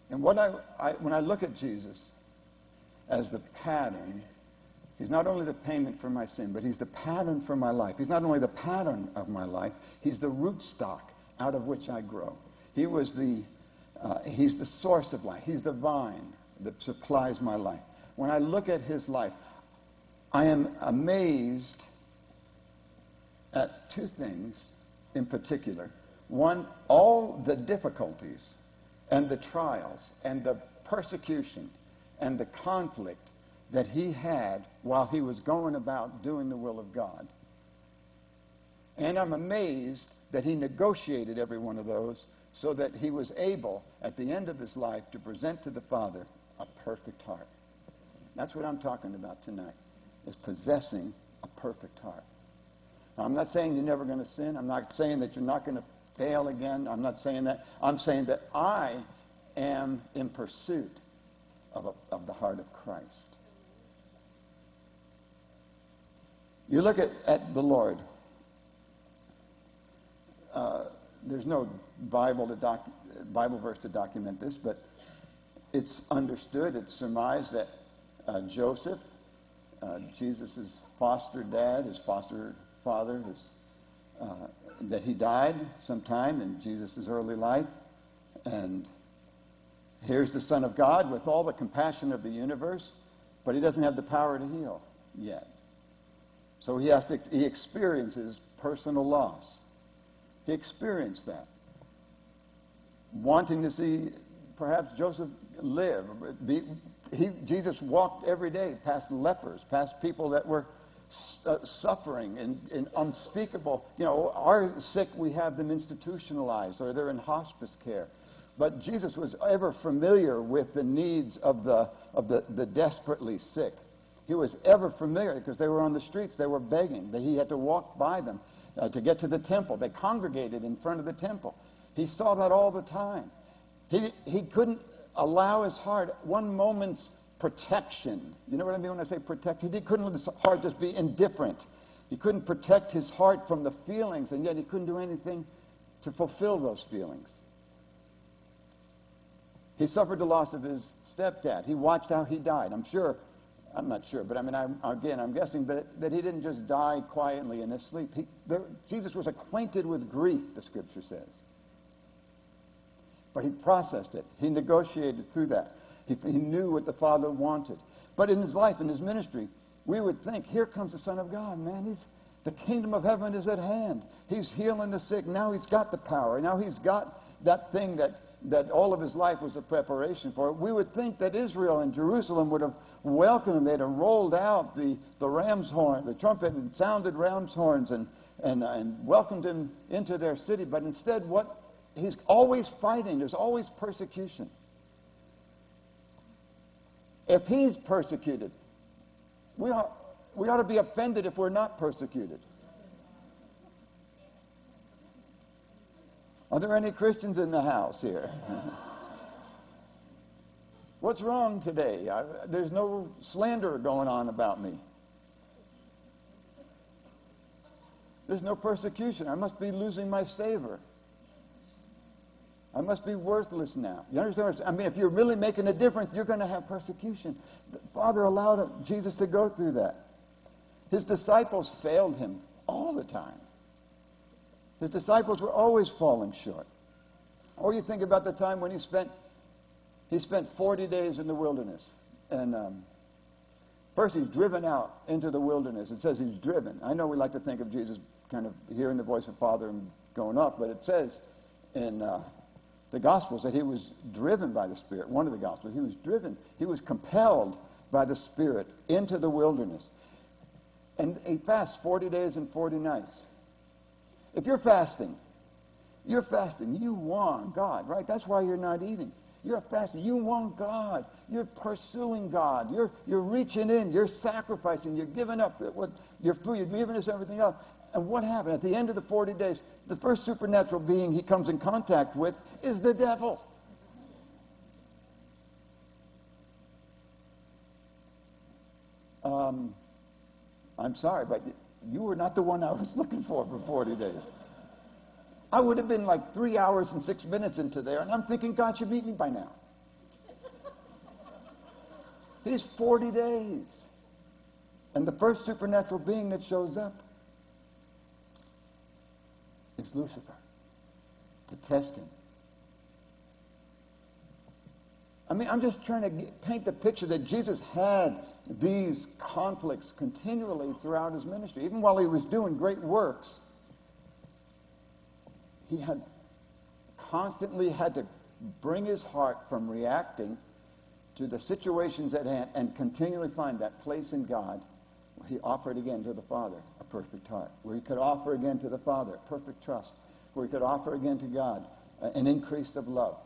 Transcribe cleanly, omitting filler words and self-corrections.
And when I look at Jesus as the pattern, he's not only the payment for my sin, but he's the pattern for my life. He's not only the pattern of my life, he's the rootstock out of which I grow. He's the source of life. He's the vine that supplies my life. When I look at his life, I am amazed at two things in particular. One, all the difficulties and the trials and the persecution and the conflict that he had while he was going about doing the will of God. And I'm amazed that he negotiated every one of those so that he was able, at the end of his life, to present to the Father a perfect heart. That's what I'm talking about tonight, is possessing a perfect heart. Now, I'm not saying you're never going to sin. I'm not saying that you're not going to fail again. I'm not saying that. I'm saying that I am in pursuit of the heart of Christ. You look at the Lord. There's no Bible verse to document this, but it's understood, it's surmised that Joseph, Jesus' foster dad, his foster father, that he died sometime in Jesus' early life. And here's the Son of God with all the compassion of the universe, but he doesn't have the power to heal yet. So he experiences personal loss. He experienced that. Wanting to see perhaps Joseph live. Jesus walked every day past lepers, past people that were suffering in unspeakable. Our sick, we have them institutionalized or they're in hospice care. But Jesus was ever familiar with the needs of the desperately sick. He was ever familiar because they were on the streets. They were begging. He had to walk by them to get to the temple. They congregated in front of the temple. He saw that all the time. He couldn't allow his heart one moment's protection. You know what I mean when I say protect? He couldn't let his heart just be indifferent. He couldn't protect his heart from the feelings, and yet he couldn't do anything to fulfill those feelings. He suffered the loss of his stepdad. He watched how he died. I'm not sure, but I'm guessing that he didn't just die quietly in his sleep. Jesus was acquainted with grief, the Scripture says. But he processed it. He negotiated through that. He knew what the Father wanted. But in his life, in his ministry, we would think, here comes the Son of God, man. The kingdom of heaven is at hand. He's healing the sick. Now he's got the power. Now he's got that thing that all of his life was a preparation for. We would think that Israel and Jerusalem would have welcomed him. They'd have rolled out the ram's horn, the trumpet, and sounded ram's horns and welcomed him into their city. But instead, he's always fighting. There's always persecution. If he's persecuted, we ought to be offended if we're not persecuted. Are there any Christians in the house here? What's wrong today? There's no slander going on about me. There's no persecution. I must be losing my savor. I must be worthless now. You understand? If you're really making a difference, you're going to have persecution. The Father allowed Jesus to go through that. His disciples failed him all the time. His disciples were always falling short. Or you think about the time when he spent 40 days in the wilderness. And first he's driven out into the wilderness. It says he's driven. I know we like to think of Jesus kind of hearing the voice of Father and going up, but it says in the Gospels that he was driven by the Spirit. One of the Gospels, he was driven. He was compelled by the Spirit into the wilderness. And he fasts 40 days and 40 nights. If you're fasting, you want God, right? That's why you're not eating. You're fasting. You want God. You're pursuing God. You're reaching in. You're sacrificing. You're giving up your food. You're giving us everything else. And what happened? At the end of the 40 days, the first supernatural being he comes in contact with is the devil. I'm sorry, but you were not the one I was looking for 40 days. I would have been like 3 hours and 6 minutes into there, and I'm thinking God should meet me by now. He's 40 days. And the first supernatural being that shows up is Lucifer, to test him. I mean, I'm just trying to paint the picture that Jesus had these conflicts continually throughout his ministry. Even while he was doing great works, he had constantly had to bring his heart from reacting to the situations at hand and continually find that place in God where he offered again to the Father a perfect heart, where he could offer again to the Father perfect trust, where he could offer again to God an increase of love.